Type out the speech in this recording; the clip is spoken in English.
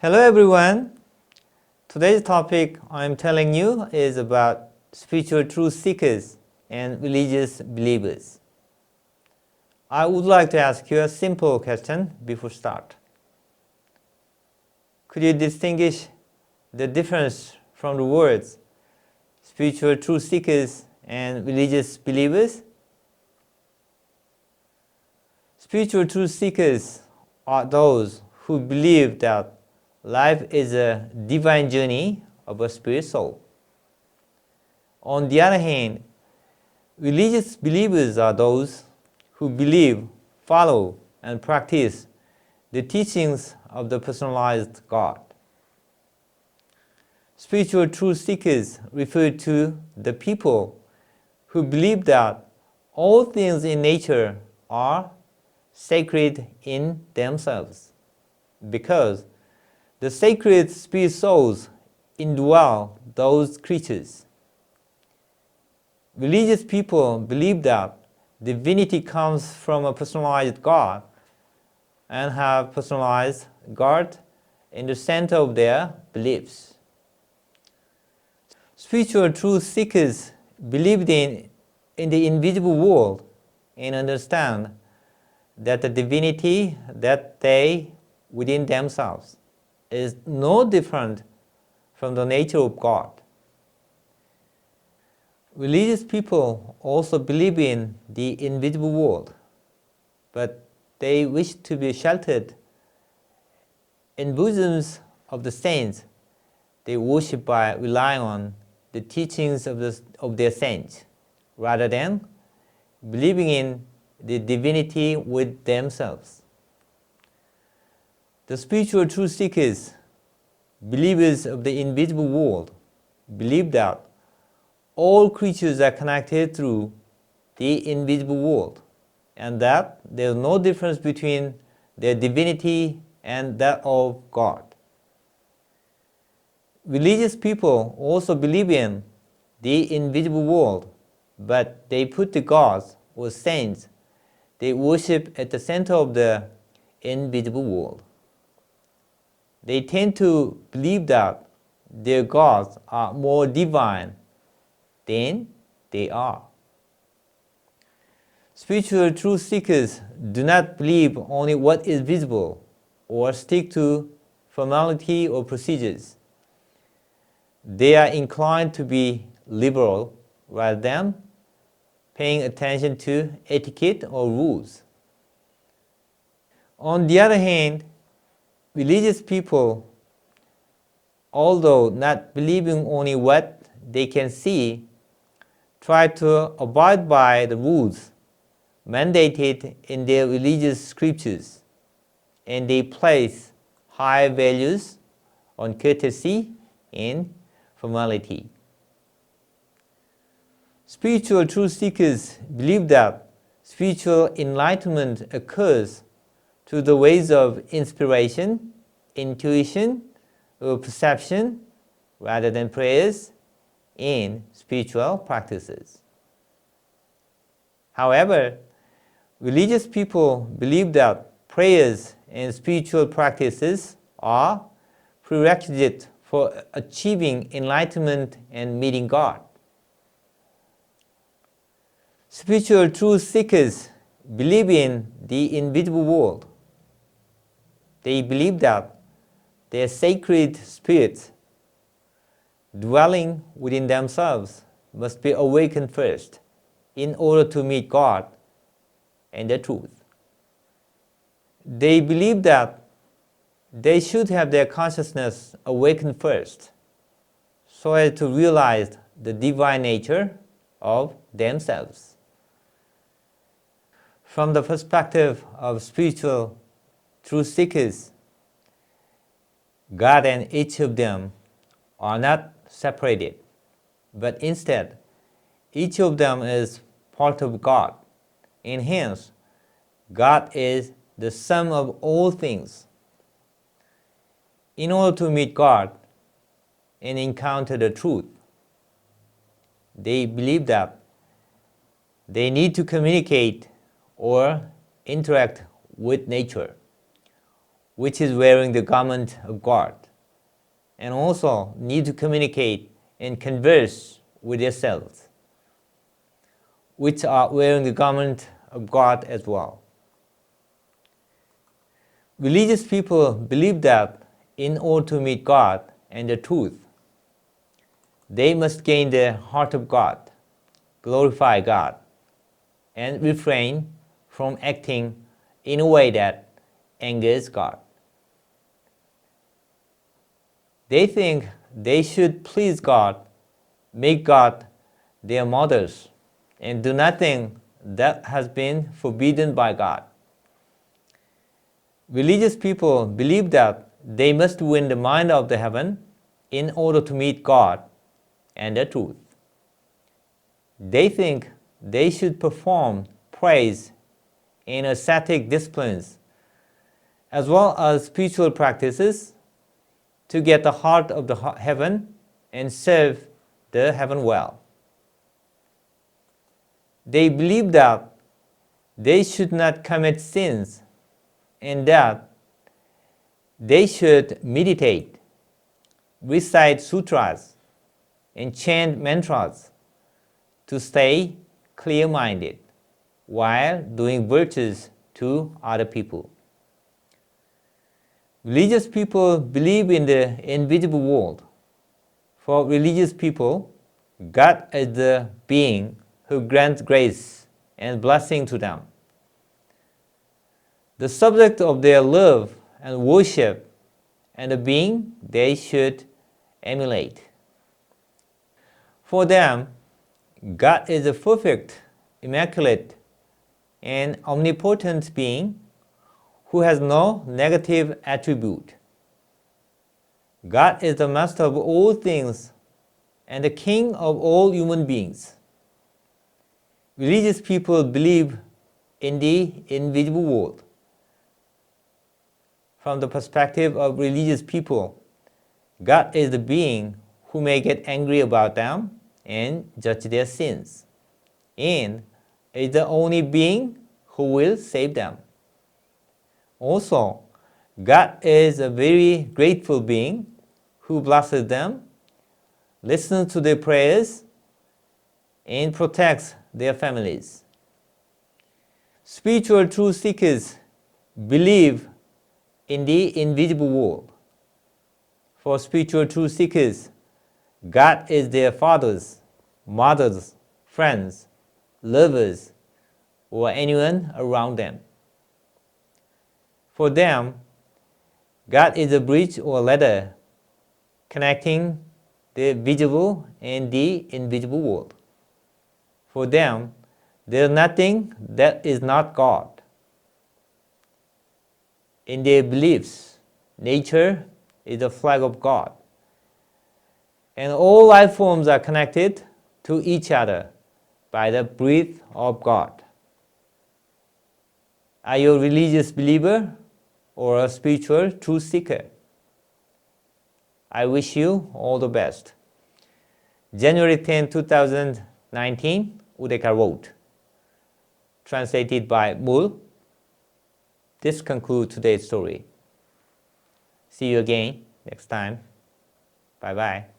Hello everyone. Today's topic I'm telling you is about spiritual truth seekers and religious believers. I would like to ask you a simple question before start. Could you distinguish the difference from the words spiritual truth seekers and religious believers? Spiritual truth seekers are those who believe that life is a divine journey of a spirit soul. On the other hand, religious believers are those who believe, follow, and practice the teachings of the personalized God. Spiritual truth seekers refer to the people who believe that all things in nature are sacred in themselves, because the sacred spirit souls indwell those creatures. Religious people believe that divinity comes from a personalized God and have personalized God in the center of their beliefs. Spiritual truth seekers believe in the invisible world and understand that the divinity that they within themselves is no different from the nature of God. Religious people also believe in the invisible world, but they wish to be sheltered in bosoms of the saints they worship by relying on the teachings of their saints, rather than believing in the divinity with themselves. The spiritual truth seekers, believers of the invisible world, believe that all creatures are connected through the invisible world, and that there is no difference between their divinity and that of God. Religious people also believe in the invisible world, but they put the gods or saints they worship at the center of the invisible world. They tend to believe that their gods are more divine than they are. Spiritual truth seekers do not believe only what is visible or stick to formality or procedures. They are inclined to be liberal rather than paying attention to etiquette or rules. On the other hand, religious people, although not believing only what they can see, try to abide by the rules mandated in their religious scriptures, and they place high values on courtesy and formality. Spiritual truth seekers believe that spiritual enlightenment occurs through the ways of inspiration, intuition, or perception, rather than prayers and spiritual practices. However, religious people believe that prayers and spiritual practices are prerequisite for achieving enlightenment and meeting God. Spiritual truth seekers believe in the invisible world. They believe that their sacred spirits dwelling within themselves must be awakened first in order to meet God and the truth. They believe that they should have their consciousness awakened first so as to realize the divine nature of themselves. From the perspective of spiritual truth seekers, God and each of them are not separated, but instead, each of them is part of God, and hence, God is the sum of all things. In order to meet God and encounter the truth, they believe that they need to communicate or interact with nature, which is wearing the garment of God, and also need to communicate and converse with yourselves, which are wearing the garment of God as well. Religious people believe that in order to meet God and the truth, they must gain the heart of God, glorify God, and refrain from acting in a way that angers God. They think they should please God, make God their models, and do nothing that has been forbidden by God. Religious people believe that they must win the mind of the heaven in order to meet God and the truth. They think they should perform praise and ascetic disciplines as well as spiritual practices to get the heart of the heaven and serve the heaven well. They believe that they should not commit sins and that they should meditate, recite sutras, and chant mantras to stay clear-minded while doing virtues to other people. Religious people believe in the invisible world. For religious people, God is the being who grants grace and blessing to them. The subject of their love and worship and the being they should emulate. For them, God is a perfect, immaculate, and omnipotent being who has no negative attribute. God is the master of all things and the king of all human beings. Religious people believe in the invisible world. From the perspective of religious people, God is the being who may get angry about them and judge their sins, and is the only being who will save them. Also, God is a very grateful being who blesses them, listens to their prayers, and protects their families. Spiritual truth seekers believe in the invisible world. For spiritual truth seekers, God is their fathers, mothers, friends, lovers, or anyone around them. For them, God is a bridge or ladder connecting the visible and the invisible world. For them, there is nothing that is not God. In their beliefs, nature is the flag of God, and all life forms are connected to each other by the breath of God. Are you a religious believer or a spiritual truth seeker? I wish you all the best. January 10, 2019, Udeka wrote. Translated by Mul. This concludes today's story. See you again next time. Bye bye.